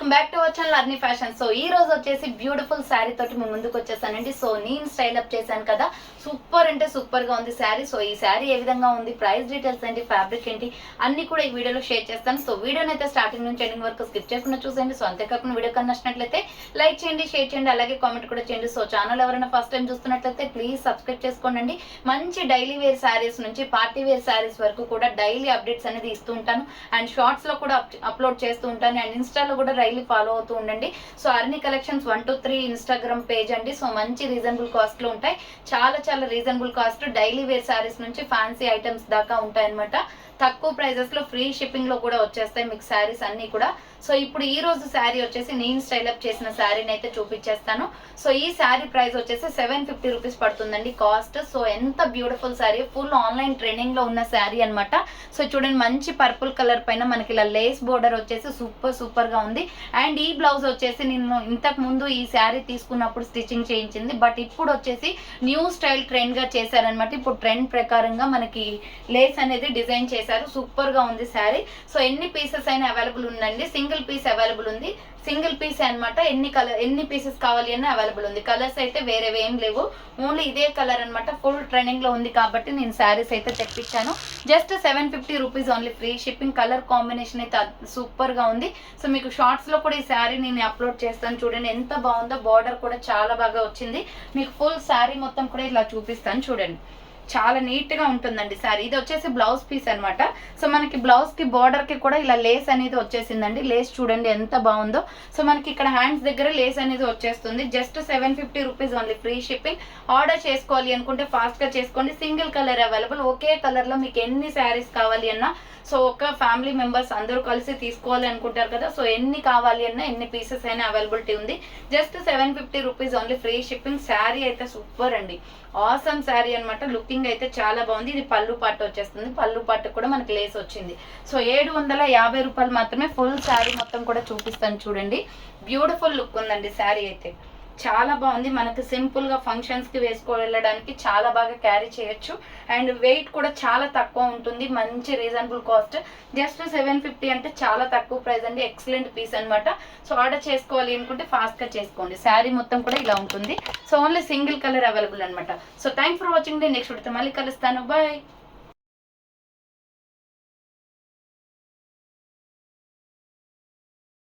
Welcome back to our channel అర్ని fashion. So ఈ రోజు వచ్చేసి బ్యూటిఫుల్ శారీ తోటి మేము ముందుకు వచ్చేసానండి. సో నేను స్టైల్ అప్ చేశాను కదా, సూపర్ అంటే సూపర్ గా ఉంది శారీ. సో ఈ శారీ ఏ విధంగా ఉంది, ప్రైస్ డీటెయిల్స్ ఏంటి, ఫ్యాబ్రిక్ ఏంటి అన్ని కూడా ఈ వీడియోలో షేర్ చేస్తాను. సో వీడియోని అయితే స్టార్టింగ్ నుంచి ఎండింగ్ వరకు స్కిప్ చేయకుండా చూసేయండి. సో అంతేకాకుండా వీడియో కన్నా నచ్చినట్లయితే లైక్ చేయండి, షేర్ చేయండి, అలాగే కామెంట్ కూడా చేయండి. సో ఛానల్ ఎవరైనా ఫస్ట్ టైం చూస్తున్నట్లయితే ప్లీజ్ సబ్స్క్రైబ్ చేసుకోండి. మంచి డైలీ వేర్ శారీస్ నుంచి పార్టీ వేర్ శారీస్ వరకు కూడా డైలీ అప్డేట్స్ అనేది ఇస్తూ ఉంటాను. అండ్ షార్ట్స్ లో కూడా అప్లోడ్ చేస్తూ ఉంటాను. అండ్ ఇన్స్టాలో కూడా డైలీ ఫాలో అవుతూ ఉండండి. So Arni collections 1 to 3 Instagram page అండి. సో మంచి రీజనబుల్ కాస్ట్ లో ఉంటాయి, చాలా reasonable cost. Daily wear sarees నుంచి ఫ్యాన్సీ ఐటమ్స్ దాకా ఉంటాయి అనమాట. తక్కువ ప్రైజెస్ లో ఫ్రీ షిప్పింగ్ లో కూడా వచ్చేస్తాయి మీకు శారీస్ అన్ని కూడా. సో ఇప్పుడు ఈ రోజు శారీ వచ్చేసి నేను స్టైల్ అప్ చేసిన శారీని అయితే చూపించేస్తాను. సో ఈ శారీ ప్రైస్ వచ్చేసి 750 రూపీస్ పడుతుందండి కాస్ట్. సో ఎంత beautiful sari, full online trending లో ఉన్న శారీ అనమాట. సో చూడండి, మంచి పర్పుల్ కలర్ పైన మనకి ఇలా లేస్ బోర్డర్ వచ్చేసి సూపర్ గా ఉంది. అండ్ ఈ బ్లౌజ్ వచ్చేసి నేను ఇంతకు ముందు ఈ శారీ తీసుకున్నప్పుడు స్టిచ్చింగ్ చేయించింది, బట్ ఇప్పుడు వచ్చేసి న్యూ స్టైల్ ట్రెండ్ గా చేశారనమాట. ఇప్పుడు ట్రెండ్ ప్రకారంగా మనకి లేస్ అనేది డిజైన్ చేశారు. సూపర్ గా ఉంది శారీ. సో ఎన్ని పీసెస్ అయినా అవైలబుల్ ఉందండి. సింగిల్ పీస్ అవైలబుల్ ఉంది, సింగిల్ పీస్ అనమాట. ఎన్ని పీసెస్ కావాలి అని అవైలబుల్ ఉంది. కలర్స్ అయితే వేరేవి ఏం లేవు, ఓన్లీ ఇదే కలర్ అనమాట. ఫుల్ ట్రెండింగ్ లో ఉంది కాబట్టి నేను శారీస్ అయితే తెప్పించాను. Just 750 rupees only, free shipping. Colour combination అయితే సూపర్ గా ఉంది. సో మీకు షార్ట్స్ లో కూడా ఈ శారీ నేను అప్లోడ్ చేస్తాను. చూడండి ఎంత బాగుందో, బార్డర్ కూడా చాలా బాగా వచ్చింది. మీకు ఫుల్ శారీ మొత్తం కూడా ఇలా చూపిస్తాను చూడండి. చాలా నీట్ గా ఉంటుందండి శారీ. ఇది వచ్చేసి బ్లౌజ్ పీస్ అనమాట. సో మనకి బ్లౌజ్ కి బార్డర్ కి కూడా ఇలా లేస్ అనేది వచ్చేసిందండి. లేస్ చూడండి ఎంత బాగుందో. సో మనకి ఇక్కడ హ్యాండ్స్ దగ్గర లేస్ అనేది వచ్చేస్తుంది. Just 750 rupees only, free shipping. Order చేసుకోవాలి అనుకుంటే ఫాస్ట్ గా చేసుకోండి. Single colour available. ఒకే కలర్ లో మీకు ఎన్ని శారీస్ కావాలి అన్నా, సో ఒక ఫ్యామిలీ మెంబర్స్ అందరూ కలిసి తీసుకోవాలి అనుకుంటారు కదా, సో ఎన్ని కావాలి అన్నా ఎన్ని పీసెస్ అయినా అవైలబిలిటీ ఉంది. Just 750 rupees only, free shipping. Sari అయితే సూపర్ అండి, ఆసమ్ శారీ అనమాట. లుకింగ్ అయితే చాలా బాగుంది. ఇది పళ్ళు పాటు వచ్చేస్తుంది, పళ్ళు పాటు కూడా మనకి లేస్ వచ్చింది. సో 750 రూపాయలు మాత్రమే. ఫుల్ శారీ మొత్తం కూడా చూపిస్తాను చూడండి. బ్యూటిఫుల్ లుక్ ఉందండి శారీ అయితే, చాలా బాగుంది. మనకి సింపుల్ గా ఫంక్షన్స్ కి వేసుకో వెళ్ళడానికి చాలా బాగా క్యారీ చేయొచ్చు. అండ్ వెయిట్ కూడా చాలా తక్కువ ఉంటుంది. మంచి రీజనబుల్ కాస్ట్. జస్ట్ 750 అంటే చాలా తక్కువ ప్రైస్ అండి. ఎక్సలెంట్ పీస్ అనమాట. సో ఆర్డర్ చేసుకోవాలి అనుకుంటే ఫాస్ట్ గా చేసుకోండి. శారీ మొత్తం కూడా ఇలా ఉంటుంది. So only single colour available అనమాట. So thanks for watching. Next వీడియోతో మళ్ళీ కలుస్తాను. బాయ్.